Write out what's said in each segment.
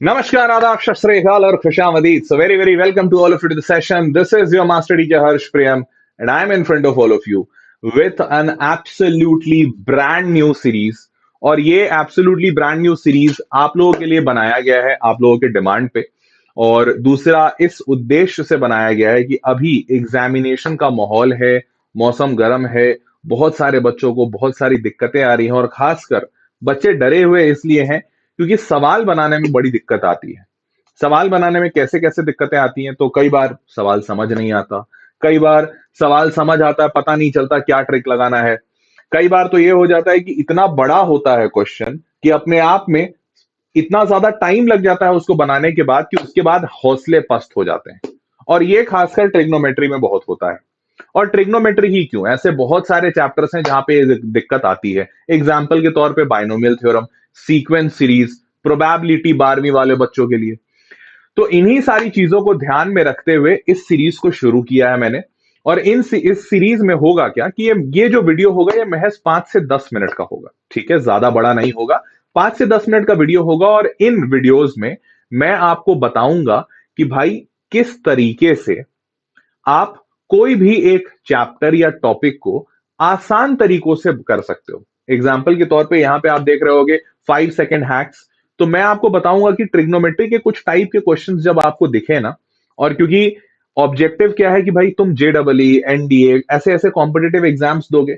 Namaskar, Adab, Shat Sri Akal, or Khushamadi. So very welcome to all of you to the session. This is your master teacher Harsh Priyam, and I'm in front of all of you with an absolutely brand new series. और ये absolutely brand new series आप लोगों के लिए बनाया गया है, आप लोगों के डिमांड पे। और दूसरा इस उद्देश्य से बनाया गया है कि अभी एग्जामिनेशन का माहौल है, मौसम गर्म है, बहुत सारे बच्चों को बहुत सारी दिक्कतें आ रही हैं और खासकर बच्चे डरे हुए इसलिए हैं क्योंकि सवाल बनाने में बड़ी दिक्कत आती है। सवाल बनाने में कैसे कैसे दिक्कतें आती हैं, तो कई बार सवाल समझ नहीं आता, कई बार सवाल समझ आता है, पता नहीं चलता क्या ट्रिक लगाना है। कई बार तो ये हो जाता है कि इतना बड़ा होता है क्वेश्चन कि अपने आप में इतना ज्यादा टाइम लग जाता है उसको बनाने के बाद कि उसके बाद हौसले पस्त हो जाते हैं। और ये खासकर ट्रिग्नोमेट्री में बहुत होता है। और ट्रिग्नोमेट्री ही क्यों, ऐसे बहुत सारे चैप्टर्स हैं जहां पे ये दिक्कत आती है। एग्जाम्पल के तौर पे binomial theorem, sequence series, probability 12वीं वाले बच्चों के लिए। तो इन्हीं सारी चीजों को ध्यान में रखते हुए इस सीरीज को शुरू किया है मैंने। और इस सीरीज में होगा क्या कि ये जो वीडियो होगा ये महज 5 से 10 मिनट का होगा, ठीक है, ज्यादा बड़ा नहीं होगा। 5 से 10 मिनट का वीडियो होगा और इन वीडियोस में मैं आपको बताऊंगा कि भाई किस तरीके से आप कोई भी एक चैप्टर या टॉपिक को आसान तरीकों से कर सकते हो। एग्जाम्पल के तौर पे यहां पे आप देख रहे होगे 5 सेकंड हैक्स। तो मैं आपको बताऊंगा कि ट्रिग्नोमेट्री के कुछ टाइप के क्वेश्चंस जब आपको दिखे ना, और क्योंकि ऑब्जेक्टिव क्या है कि भाई तुम जेडबलई एनडीए ऐसे ऐसे कॉम्पिटेटिव एग्जाम्स दोगे,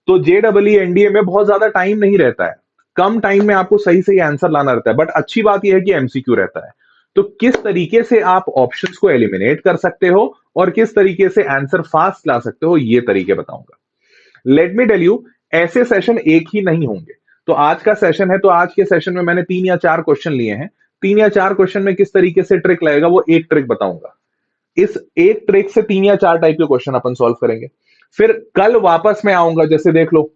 तो जेडबलई एनडीए में बहुत ज्यादा टाइम नहीं रहता है, कम टाइम में आपको सही सही आंसर लाना रहता है। बट अच्छी बात यह है कि एमसीक्यू रहता है। तो किस तरीके से आप ऑप्शंस को एलिमिनेट कर सकते हो और किस तरीके से आंसर फास्ट ला सकते हो, ये तरीके बताऊंगा। लेट मी टेल यू, ऐसे सेशन एक ही नहीं होंगे। तो आज का सेशन है, तो आज के सेशन में मैंने 3 या 4 क्वेश्चन लिए हैं। 3 या 4 क्वेश्चन में किस तरीके से ट्रिक लगेगा वो एक ट्रिक बताऊंगा। इस एक ट्रिक से 3 या 4 टाइप के क्वेश्चन अपन सॉल्व करेंगे। फिर कल वापस मैं आऊंगा, जैसे देख लो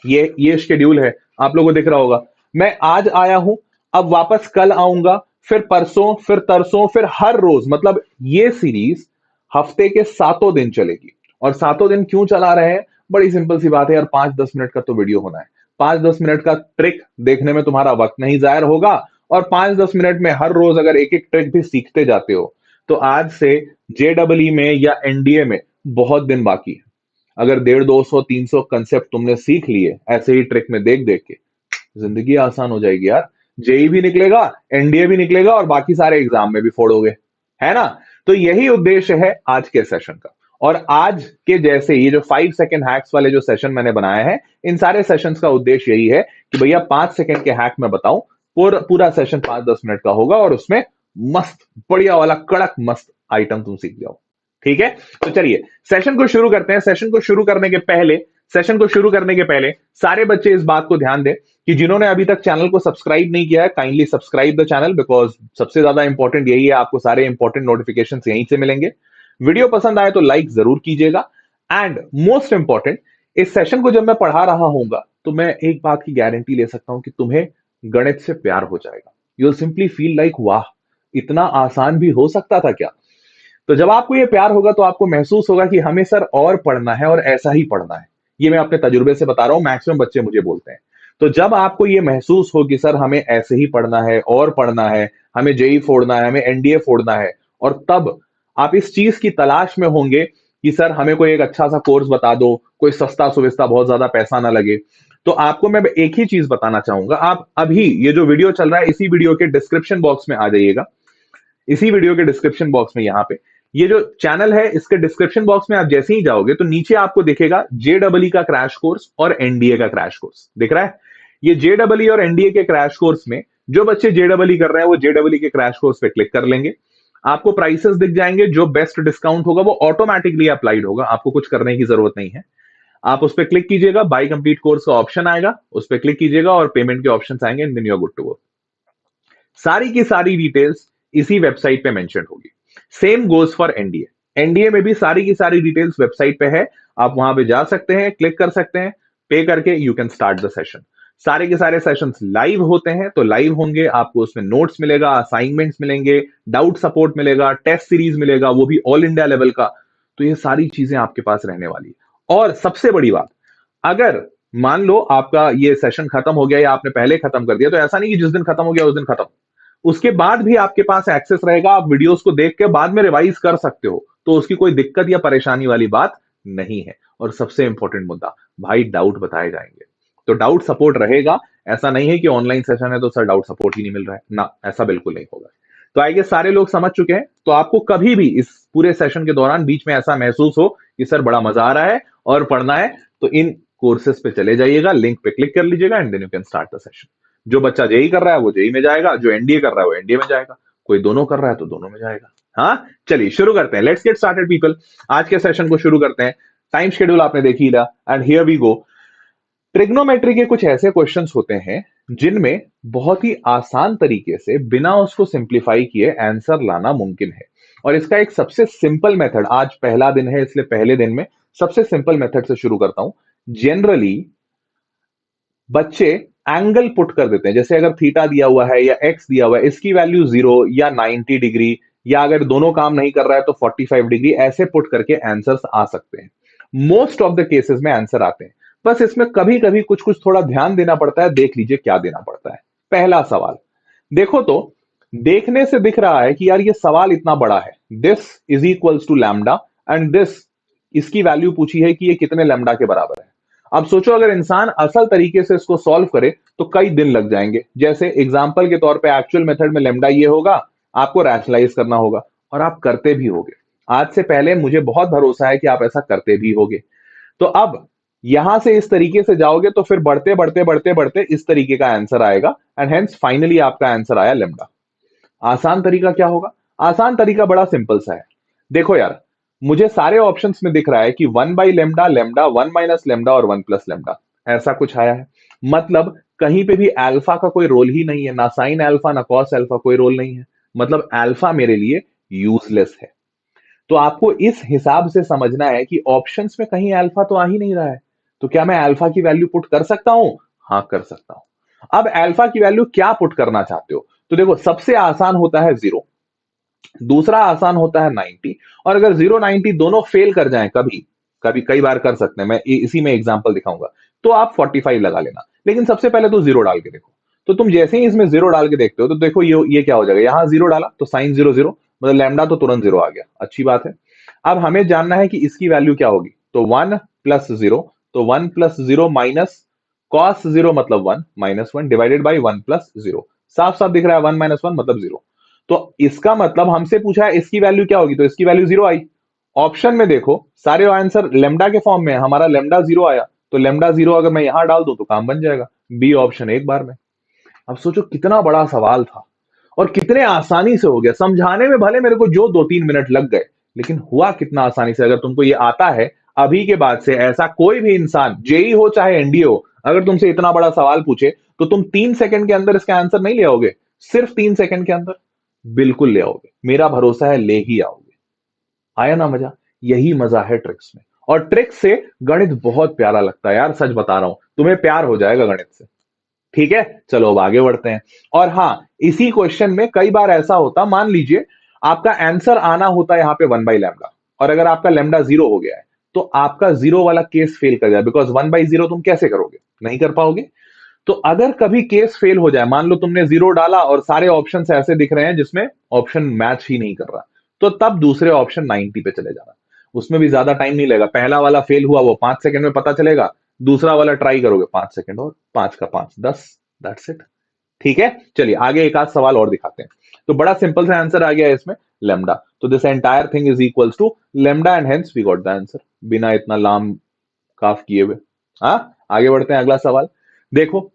ये शेड्यूल है, आप लोगों को दिख रहा होगा। मैं आज आया हूं, अब वापस कल आऊंगा, फिर परसों, फिर तरसों, फिर हर रोज, मतलब ये सीरीज हफ्ते के 7 दिन चलेगी। और 7 दिन क्यों चला रहे हैं, बड़ी सिंपल सी बात है यार, 5-10 मिनट का तो वीडियो होना है। 5-10 मिनट का ट्रिक देखने में तुम्हारा वक्त नहीं जायर होगा। और 5-10 मिनट में हर रोज अगर एक एक ट्रिक भी सीखते जाते हो, तो आज से जेडबलई में या एनडीए में बहुत दिन बाकी है। अगर 150, 200, 300 कंसेप्ट तुमने सीख लिए ऐसे ही ट्रिक में देख देख के, जिंदगी आसान हो जाएगी यार। जेई भी निकलेगा, एनडीए भी निकलेगा और बाकी सारे एग्जाम में भी फोड़ोगे, है ना। तो यही उद्देश्य है आज के सेशन का। और आज के जैसे ये जो 5 सेकंड हैक्स वाले जो सेशन मैंने बनाए हैं, इन सारे सेशंस का उद्देश्य यही है कि भैया 5 सेकंड के हैक में बताऊं, पूरा सेशन 5-10 मिनट का होगा और उसमें मस्त बढ़िया वाला कड़क मस्त आइटम तुम सीख जाओ। ठीक है, तो चलिए सेशन को शुरू करते हैं। सेशन को शुरू करने के पहले सारे बच्चे इस बात को ध्यान दें कि जिन्होंने अभी तक चैनल को सब्सक्राइब नहीं किया है, kindly subscribe the channel, because सबसे ज्यादा इंपॉर्टेंट यही है, आपको सारे इंपॉर्टेंट नोटिफिकेशन यहीं से मिलेंगे। वीडियो पसंद आए तो लाइक जरूर कीजिएगा। एंड मोस्ट इंपॉर्टेंट, इस सेशन को जब मैं पढ़ा रहा हूंगा तो मैं एक बात की गारंटी ले सकता हूं कि तुम्हें गणित से प्यार हो जाएगा। You will simply feel like वाह, इतना आसान भी हो सकता था क्या। तो जब आपको ये प्यार होगा तो आपको महसूस होगा कि हमें सर और पढ़ना है और ऐसा ही पढ़ना है। ये मैं अपने तजुर्बे से बता रहा हूं, मैक्सिमम बच्चे मुझे बोलते हैं। तो जब आपको ये महसूस हो कि सर हमें ऐसे ही पढ़ना है और पढ़ना है, हमें जेई फोड़ना है, हमें एनडीए फोड़ना है, और तब आप इस चीज की तलाश में होंगे कि सर हमें कोई एक अच्छा सा कोर्स बता दो, कोई सस्ता सुविस्ता, बहुत ज्यादा पैसा ना लगे, तो आपको मैं एक ही चीज बताना चाहूंगा। आप अभी ये जो वीडियो चल रहा है, इसी वीडियो के डिस्क्रिप्शन बॉक्स में आ जाइएगा। इसी वीडियो के डिस्क्रिप्शन बॉक्स में यहाँ पे ये जो चैनल है, इसके डिस्क्रिप्शन बॉक्स में आप जैसे ही जाओगे तो नीचे आपको दिखेगा जेडबलई का क्रैश कोर्स और एनडीए का क्रैश कोर्स दिख रहा है। ये जेडबलई और एनडीए के क्रैश कोर्स में जो बच्चे जेडबलई कर रहे हैं वो जेडबलई के क्रैश कोर्स पे क्लिक कर लेंगे। आपको प्राइसेस दिख जाएंगे, जो बेस्ट डिस्काउंट होगा वो ऑटोमेटिकली अप्लाइड होगा, आपको कुछ करने की जरूरत नहीं है। आप उस पर क्लिक कीजिएगा, बाय कंप्लीट कोर्स का ऑप्शन आएगा, उस पर क्लिक कीजिएगा और पेमेंट के ऑप्शन आएंगे, and then you are good to go. सारी की सारी डिटेल्स इसी वेबसाइट पे मेंशन होगी। Same goes for NDA. NDA में भी सारी की सारी डिटेल्स वेबसाइट पे है, आप वहां पे जा सकते हैं, क्लिक कर सकते हैं, पे करके you can start the session. सारे के सारे सेशंस लाइव होते हैं, तो लाइव होंगे, आपको उसमें नोट्स मिलेगा, असाइनमेंट्स मिलेंगे, डाउट सपोर्ट मिलेगा, टेस्ट सीरीज मिलेगा, वो भी ऑल इंडिया लेवल का। तो ये सारी चीजें आपके पास रहने वाली है। और सबसे बड़ी बात, अगर मान लो आपका ये सेशन खत्म हो गया या आपने पहले खत्म कर दिया, तो ऐसा नहीं कि जिस दिन खत्म हो गया उस दिन खत्म। उसके बाद भी आपके पास एक्सेस रहेगा, आप वीडियोस को देख के बाद में रिवाइज कर सकते हो, तो उसकी कोई दिक्कत या परेशानी वाली बात नहीं है। और सबसे इंपॉर्टेंट मुद्दा, भाई डाउट बताए जाएंगे, तो डाउट सपोर्ट रहेगा। ऐसा नहीं है कि ऑनलाइन सेशन है तो सर डाउट सपोर्ट ही नहीं मिल रहा है ना, ऐसा बिल्कुल नहीं होगा। तो आई गेस सारे लोग समझ चुके हैं। तो आपको कभी भी इस पूरे सेशन के दौरान बीच में ऐसा महसूस हो कि सर बड़ा मजा आ रहा है और पढ़ना है, तो इन कोर्सेज पे चले जाइएगा, लिंक पे क्लिक कर लीजिएगा and then you can start the session. जो बच्चा जेई कर रहा है वो जेई में जाएगा, जो एनडीए कर रहा है वो एनडीए में जाएगा, कोई दोनों कर रहा है तो दोनों में जाएगा। हाँ, चलिए शुरू करते हैं, लेट्स गेट स्टार्टेड पीपल। आज के सेशन को शुरू करते हैं। टाइम शेड्यूल आपने देख ही लिया and here we go. Trigonometry के कुछ ऐसे क्वेश्चंस होते हैं जिनमें बहुत ही आसान तरीके से बिना उसको सिंप्लीफाई किए आंसर लाना मुमकिन है। और इसका एक सबसे सिंपल मेथड, आज पहला दिन है इसलिए पहले दिन में सबसे सिंपल मेथड से शुरू करता हूं। जनरली बच्चे एंगल पुट कर देते हैं, जैसे अगर थीटा दिया हुआ है या एक्स दिया हुआ है, इसकी वैल्यू 0 या 90 डिग्री, या अगर दोनों काम नहीं कर रहा है तो 45 डिग्री, ऐसे पुट करके आंसर्स आ सकते हैं। मोस्ट ऑफ द केसेस में आंसर आते हैं। बस इसमें कभी कभी कुछ कुछ थोड़ा ध्यान देना पड़ता है, देख लीजिए क्या देना पड़ता है। पहला सवाल देखो, तो देखने से दिख रहा है कि यार ये सवाल इतना बड़ा है, this is equals to lambda and this, इसकी वैल्यू पूछी है कि ये कितने लैम्डा के बराबर है। अब सोचो अगर इंसान असल तरीके से इसको सॉल्व करे तो कई दिन लग जाएंगे। जैसे एग्जांपल के तौर पे एक्चुअल मेथड में लेमडा ये होगा, आपको रैशनलाइज करना होगा और आप करते भी होगे। आज से पहले मुझे बहुत भरोसा है कि आप ऐसा करते भी होगे। तो अब यहां से इस तरीके से जाओगे तो फिर बढ़ते बढ़ते बढ़ते बढ़ते इस तरीके का आंसर आएगा एंड हेंस फाइनली आपका आंसर आया लेमडा। आसान तरीका क्या होगा? आसान तरीका बड़ा सिंपल सा है। देखो यार, मुझे सारे ऑप्शंस में दिख रहा है कि 1/लेमडा, लेमडा, 1 - लेमडा और 1 + लेमडा, ऐसा कुछ आया है। मतलब कहीं पे भी अल्फा का कोई रोल ही नहीं है, ना साइन अल्फा ना कॉस अल्फा, कोई रोल नहीं है। मतलब अल्फा मेरे लिए यूजलेस है। तो आपको इस हिसाब से समझना है कि ऑप्शंस में कहीं अल्फा तो आ ही नहीं रहा है, तो क्या मैं अल्फा की वैल्यू पुट कर सकता हूं? हाँ, कर सकता हूं। अब अल्फा की वैल्यू क्या पुट करना चाहते हो? तो देखो, सबसे आसान होता है 0, दूसरा आसान होता है 90, और अगर 0 90 दोनों फेल कर जाएं, कभी कभी कई बार कर सकते हैं, मैं इसी में एग्जांपल दिखाऊंगा, तो आप 45 लगा लेना। लेकिन सबसे पहले तो 0 डाल के देखो। तो तुम जैसे ही इसमें 0 डाल के देखते हो तो देखो ये क्या हो जाएगा, यहां 0 डाला तो साइन 0 0, मतलब लैम्डा तो तुरंत 0 आ गया, अच्छी बात है। अब हमें जानना है कि इसकी वैल्यू क्या होगी, तो 1 + 0, तो 1 + 0 माइनस कॉस 0 मतलब 1, -1 डिवाइडेड बाई 1 + 0, साफ साफ दिख रहा है 1 - 1 मतलब 0। तो इसका मतलब हमसे पूछा है इसकी वैल्यू क्या होगी, तो इसकी वैल्यू 0 आई। ऑप्शन में देखो सारे आंसर लेमडा के फॉर्म में है, हमारा लेमडा 0 आया, तो लेमडा 0 अगर मैं यहां डाल दूं तो काम बन जाएगा, बी ऑप्शन एक बार में। अब सोचो कितना बड़ा सवाल था और कितने आसानी से हो गया। समझाने में भले मेरे को जो 2-3 मिनट लग गए, लेकिन हुआ कितना आसानी से। अगर तुमको ये आता है, अभी के बाद से ऐसा कोई भी इंसान, जेई हो चाहे एनडीए हो, अगर तुमसे इतना बड़ा सवाल पूछे तो तुम 3 सेकंड के अंदर इसका आंसर नहीं ले आओगे? सिर्फ 3 सेकंड के अंदर बिल्कुल ले आओगे, मेरा भरोसा है ले ही आओगे। आया ना मजा? यही मजा है ट्रिक्स में। और ट्रिक्स से गणित बहुत प्यारा लगता है यार, सच बता रहा हूं, तुम्हें प्यार हो जाएगा गणित से। ठीक है, चलो अब आगे बढ़ते हैं। और हाँ, इसी क्वेश्चन में कई बार ऐसा होता, मान लीजिए आपका आंसर आना होता है यहां पे 1/लेमडा, और अगर आपका लेमडा 0 हो गया है तो आपका 0 वाला केस फेल कर जाए, बिकॉज 1/0 तुम कैसे करोगे, नहीं कर पाओगे। तो अगर कभी केस फेल हो जाए, मान लो तुमने 0 डाला और सारे ऑप्शन ऐसे दिख रहे हैं जिसमें ऑप्शन मैच ही नहीं कर रहा, तो तब दूसरे ऑप्शन 90 पे चले जाना। उसमें भी ज्यादा टाइम नहीं लगेगा, पहला वाला फेल हुआ वो 5 सेकंड में पता चलेगा, दूसरा वाला ट्राई करोगे 5 सेकंड और 5 का 5 10, दैट्स इट। ठीक है, चलिए आगे एक आध सवाल और दिखाते हैं। तो बड़ा सिंपल सा आंसर आ गया है इसमें, लेमडा। तो this entire thing is equals to lambda and hence we got the answer, बिना इतना लाम काफ किए हुए। हाँ, आगे बढ़ते हैं, अगला सवाल देखो।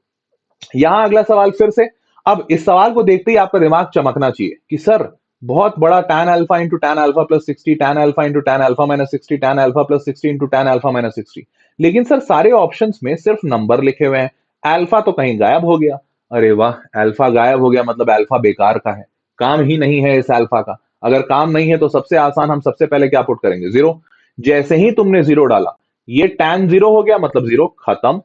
यहां अगला सवाल फिर से, अब इस सवाल को देखते ही आपका दिमाग चमकना चाहिए कि सर बहुत बड़ा tan alpha into tan alpha plus 60, tan alpha into tan alpha minus 60, tan alpha plus 60 into tan alpha minus 60। लेकिन सर सारे ऑप्शंस में सिर्फ नंबर लिखे हुए हैं, अल्फा तो कहीं गायब हो गया। अरे वाह, अल्फा गायब हो गया मतलब अल्फा बेकार का है, काम ही नहीं है इस अल्फा का। अगर काम नहीं है तो सबसे आसान, हम सबसे पहले क्या पुट करेंगे, 0। जैसे ही तुमने 0 डाला, ये tan 0 हो गया मतलब 0 खत्म,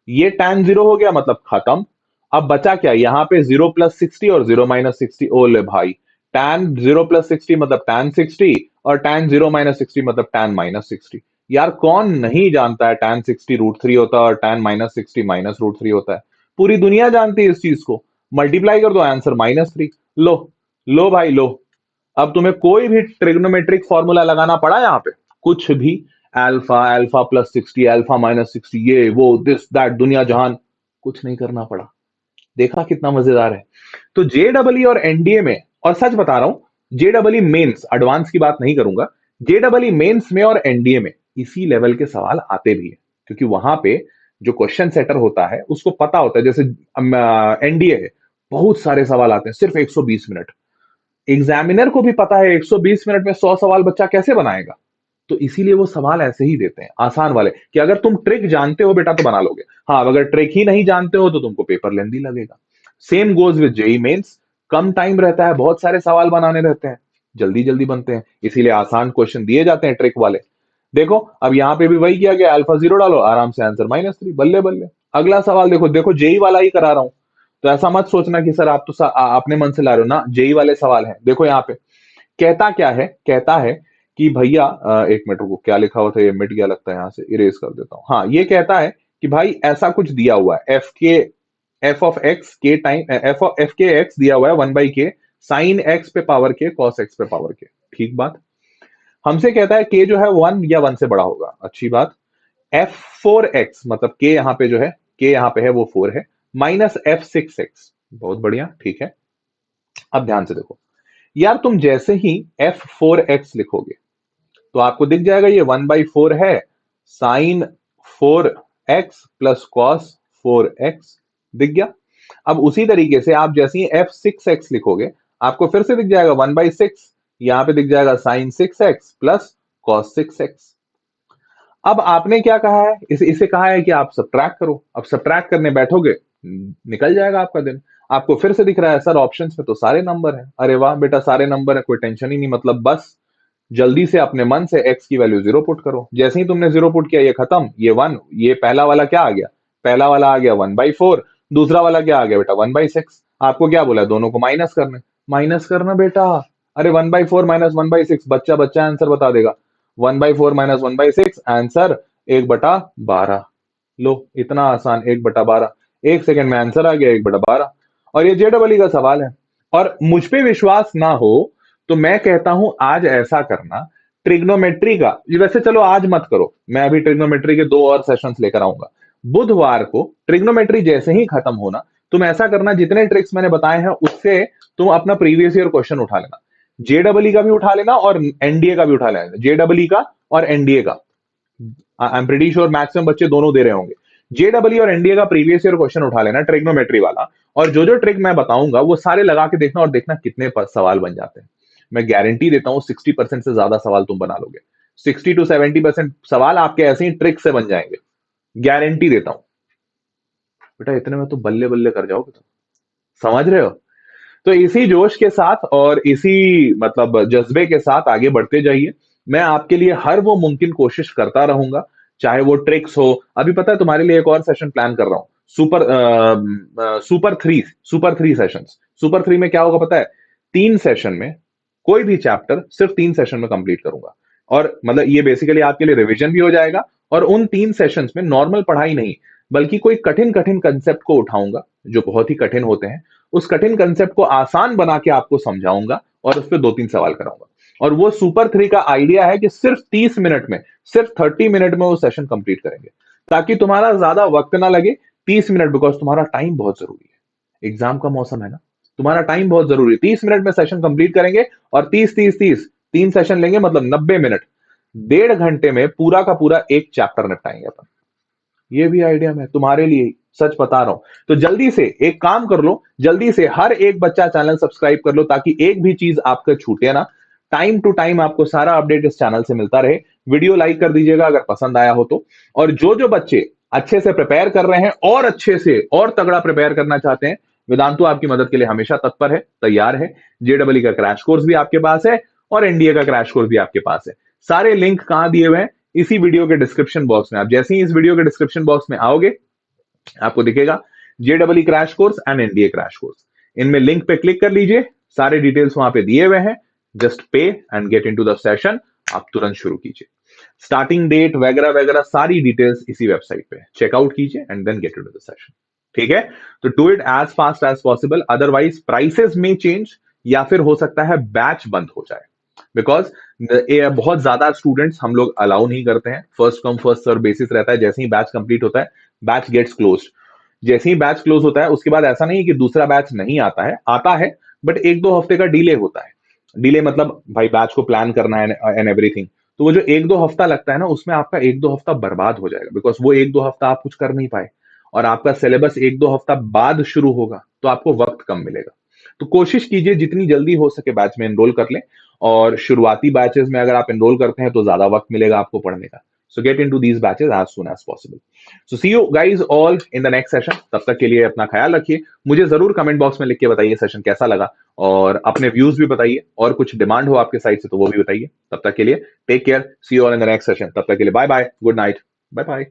ये tan 0 हो गया मतलब खत्म। अब बचा क्या, यहां पे 0 + 60 और 0 - 60। ओले भाई, tan 0 + 60 मतलब tan 60, और tan 0 - 60 मतलब tan -60। यार कौन नहीं जानता है tan 60 √3 होता है और tan -60 -√3 होता है, पूरी दुनिया जानती है इस चीज को। मल्टीप्लाई कर दो, आंसर -3। लो लो भाई लो। अब तुम्हें कोई भी ट्रिग्नोमेट्रिक फॉर्मूला लगाना पड़ा यहाँ पे? कुछ भी? अल्फा, अल्फा प्लस 60, अल्फा -60, ये वो दिस दैट दुनिया जहान, कुछ नहीं करना पड़ा। देखा कितना मजेदार है। तो जेडबलई और एनडीए में, और सच बता रहा हूं, जेडबलई मेंस, एडवांस की बात नहीं करूंगा, जेडबलई मेंस में और एनडीए में इसी लेवल के सवाल आते भी है, क्योंकि वहां पे जो क्वेश्चन सेटर होता है उसको पता होता है। जैसे एनडीए है, बहुत सारे सवाल आते हैं सिर्फ 120 मिनट। एग्जामिनर को भी पता है 120 मिनट में 100 सवाल बच्चा कैसे बनाएगा। तो इसीलिए वो सवाल ऐसे ही देते हैं, आसान वाले, कि अगर तुम ट्रिक जानते हो बेटा तो बना लोगे। हाँ, अगर ट्रिक ही नहीं जानते हो तो तुमको पेपर लेंदी लगेगा। Same goes with JEE Mains. कम टाइम रहता है, बहुत सारे सवाल बनाने रहते हैं, जल्दी जल्दी बनते हैं, इसीलिए आसान क्वेश्चन दिए जाते हैं ट्रिक वाले। देखो अब यहां पे भी वही किया गया, अल्फा 0 डालो, आराम से आंसर -3, बल्ले बल्ले। अगला सवाल देखो, देखो जेई वाला ही करा रहा हूं, तो ऐसा मत सोचना कि सर आप तो अपने मन से ला रहे हो ना, जेई वाले सवाल हैं। देखो यहाँ पे कहता क्या है, कहता है कि भैया एक मिनट रुको, क्या लिखा हुआ था, ये मिट गया लगता है, यहां से इरेज कर देता हूं। हाँ, ये कहता है कि भाई ऐसा कुछ दिया हुआ है, एफ ऑफ एक्स के टाइम, एफ के एक्स दिया हुआ है 1/k साइन एक्स पे पावर के कॉस एक्स पे पावर के। ठीक बात। हमसे कहता है के जो है 1 या 1 से बड़ा होगा, अच्छी बात। f4x, मतलब के यहां पे जो है, के यहां पे है वो 4 है, -f6x, बहुत बढ़िया, ठीक है। अब ध्यान से देखो यार, तुम जैसे ही f4x लिखोगे तो आपको दिख जाएगा ये 1/4 है, sign 4x plus cos 4x, दिख गया। अब उसी तरीके से आप जैसे ही f6x लिखोगे, आपको फिर से दिख जाएगा 1/6, यहां पे दिख जाएगा sign 6x plus cos 6x। अब आपने क्या कहा है, इसे कहा है कि आप सब्ट्रैक्ट करो। अब सब्ट्रैक्ट करने बैठोगे, निकल जाएगा आपका दिन। आपको फिर से दिख रहा है सर ऑप्शंस में तो सारे नंबर हैं। अरे वाह बेटा, सारे नंबर है, कोई टेंशन ही नहीं। मतलब बस जल्दी से अपने मन से x की वैल्यू 0 पुट करो। जैसे ही तुमने 0 पुट किया, ये खत्म, ये 1, ये पहला वाला क्या आ गया, पहला वाला आ गया 1/4, दूसरा वाला क्या आ गया बेटा 1/6। आपको क्या बोला, दोनों को माइनस करना, माइनस करना बेटा। अरे 1/4 माइनस 1/6, बच्चा बच्चा आंसर बता देगा। 1/4 माइनस 1/6, आंसर 1/12। लो, इतना आसान, 1/12, 1 सेकंड में आंसर आ गया 1/12। और ये जेडबलई का सवाल है। और मुझ पे विश्वास ना हो तो मैं कहता हूं आज ऐसा करना, ट्रिग्नोमेट्री का, वैसे चलो आज मत करो, मैं अभी ट्रिग्नोमेट्री के 2 और सेशंस लेकर आऊंगा। बुधवार को ट्रिग्नोमेट्री जैसे ही खत्म होना, तुम ऐसा करना, जितने ट्रिक्स मैंने बताए हैं उससे तुम अपना प्रीवियस ईयर क्वेश्चन उठा लेना। जेडबलई का भी उठा लेना और एनडीए का भी उठा लेना, जेडबलई का और एनडीए का। I am pretty sure maximum बच्चे दोनों दे रहे होंगे। जेडबलई और एनडीए का प्रीवियस ईयर क्वेश्चन उठा लेना, ट्रिग्नोमेट्री वाला। और जो जो ट्रिक मैं बताऊंगा वो सारे लगा के देखना, और देखना कितने सवाल बन जाते हैं। मैं गारंटी देता हूं 60% से ज्यादा सवाल तुम बना लोगे। 60 to 70% सवाल आपके ऐसे ही ट्रिक से बन जाएंगे, गारंटी देता हूं। बेटा इतने में तो बल्ले बल्ले कर जाओगे तुम, समझ रहे हो? तो इसी जोश के साथ और इसी मतलब जज्बे के साथ आगे बढ़ते जाइए। मैं आपके लिए हर वो मुमकिन कोशिश करता रहूंगा, चाहे वो ट्रिक्स हो। अभी पता है तुम्हारे लिए एक और सेशन प्लान कर रहा हूं, super three sessions. Super three में क्या होगा पता है, 3 सेशन में कोई भी चैप्टर सिर्फ 3 सेशन में कंप्लीट करूंगा। और मतलब ये बेसिकली आपके लिए रिवीजन भी हो जाएगा, और उन 3 सेशंस में नॉर्मल पढ़ाई नहीं, बल्कि कोई कठिन कठिन कंसेप्ट को उठाऊंगा जो बहुत ही कठिन होते हैं, उस कठिन कंसेप्ट को आसान बना के आपको समझाऊंगा और उस पर 2-3 सवाल कराऊंगा। और वो सुपर थ्री का आइडिया है कि सिर्फ 30 मिनट में, सिर्फ 30 मिनट में वो सेशन कंप्लीट करेंगे, ताकि तुम्हारा ज्यादा वक्त ना लगे। 30 मिनट, बिकॉज तुम्हारा टाइम बहुत जरूरी है, एग्जाम का मौसम है ना, तुम्हारा टाइम बहुत जरूरी है। 30 मिनट में सेशन कंप्लीट करेंगे, और 30-30-30 3 सेशन लेंगे, मतलब 90 मिनट, 1.5 घंटे में पूरा का पूरा एक चैप्टर निपटाएंगे अपन। ये भी आइडिया मैं तुम्हारे लिए ही सच बता रहा हूं। तो जल्दी से एक काम कर लो, जल्दी से हर एक बच्चा चैनल सब्सक्राइब कर लो, ताकि एक भी चीज आपका छूटे ना। टाइम टू टाइम आपको सारा अपडेट इस चैनल से मिलता रहे। वीडियो लाइक कर दीजिएगा अगर पसंद आया हो तो। और जो जो बच्चे अच्छे से प्रिपेयर कर रहे हैं और अच्छे से और तगड़ा प्रिपेयर करना चाहते हैं, वेदांतु आपकी मदद के लिए हमेशा तत्पर है, तैयार है। जेडबलई का क्रैश कोर्स भी आपके पास है, और एनडीए का क्रैश कोर्स भी आपके पास है। सारे लिंक कहां दिए हुए हैं, इसी वीडियो के डिस्क्रिप्शन बॉक्स में। आप जैसे ही इस वीडियो के डिस्क्रिप्शन बॉक्स में आओगे, आपको दिखेगा जेडबलई crash course and NDA crash course. इनमें लिंक पे क्लिक कर लीजिए, सारे डिटेल्स वहां पे दिए हुए हैं। जस्ट पे and gate into the session. आप तुरंत शुरू कीजिए, स्टार्टिंग डेट वगैरह वगैरह सारी डिटेल्स इसी वेबसाइट पे चेकआउट कीजिए and then get into the session. ठीक है, तो do it as fast as possible, otherwise prices में चेंज, या फिर हो सकता है बैच बंद हो जाए, बिकॉज बहुत ज्यादा स्टूडेंट्स हम लोग अलाउ नहीं करते हैं, first come first serve basis रहता है, जैसे ही बैच कंप्लीट होता है बैच गेट्स क्लोज, जैसे ही बैच क्लोज होता है उसके बाद ऐसा नहीं कि दूसरा बैच नहीं आता है, आता है, बट एक दो हफ्ते का डिले होता है, डिले मतलब भाई बैच को प्लान करना है एंड एवरीथिंग, तो वो जो एक दो हफ्ता लगता है ना, उसमें आपका एक दो हफ्ता बर्बाद हो जाएगा, बिकॉज वो एक दो हफ्ता आप कुछ कर नहीं पाए, और आपका सिलेबस एक दो हफ्ता बाद शुरू होगा, तो आपको वक्त कम मिलेगा। तो कोशिश कीजिए जितनी जल्दी हो सके बैच में एनरोल कर लें, और शुरुआती बैचेस में अगर आप एनरोल करते हैं तो ज्यादा वक्त मिलेगा आपको पढ़ने का। So get in to these batches as soon as possible. So see you guys all in the next session, तब तक के लिए अपना ख्याल रखिए, मुझे जरूर कमेंट बॉक्स में लिख के बताइए सेशन कैसा लगा, और अपने व्यूज भी बताइए, और कुछ डिमांड हो आपके साइड से तो वो भी बताइए। तब तक के लिए take care, see you all in the next session, तब तक के लिए bye bye, good night, bye bye.